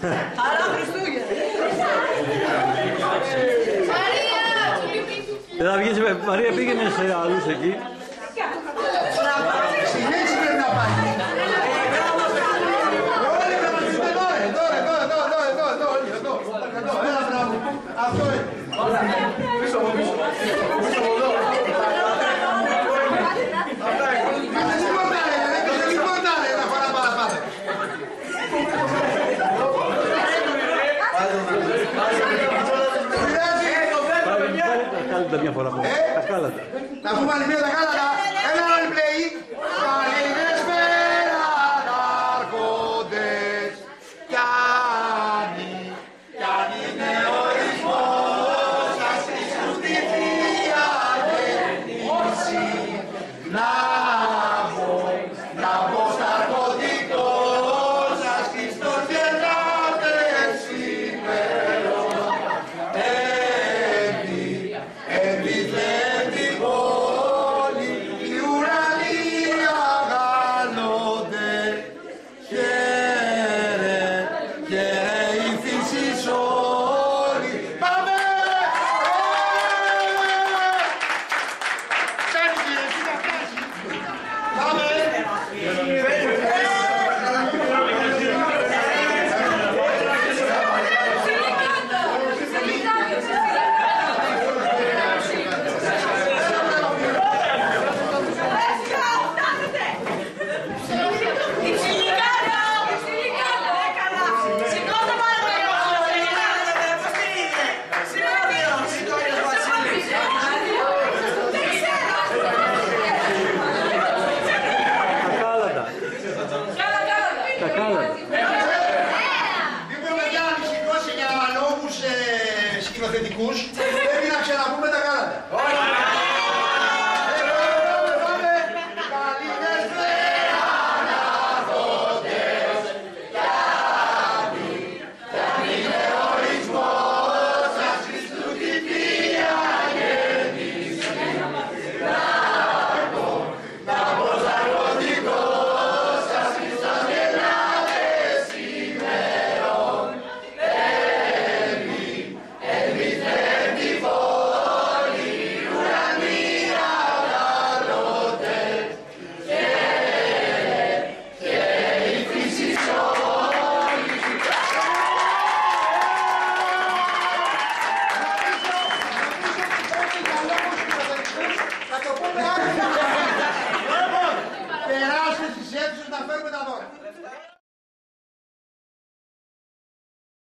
Χαρά Χριστούγεννα. Θα βγεις, Μαρία, πήγαινε σε άλλους εκεί. Συνέχιση πρέπει να πάει. Όλοι να μας δούμε εδώ. Έλα, μπράβο. Αυτό είναι. Πίσω από πίσω. Μια φορά μόνο. Τα κάλατα. Να πούμε άλλη μία τα κάλατα. Ένα άλλο play. Καληνεσπέρα αρχόντες. Κι αν είναι ορισμός σας Χριστού τη Θεία Γεννήση. Να πω στα αρχοντικό σας Χριστός γεννάτες σήμερον. Επιθέμ την πόλη, οι ουρανοί αγαλώνται. Χαίρε, χαίρε η φύση όλη. Πάμε! Πάμε! Τα κάλατα. Μήπως παιδιά αν σηκώσει για λόγους σκηνοθετικούς, πρέπει να ξαναπούμε τα κάλατα. Περάστε στις αίθουσες να φέρουμε τα δώρα.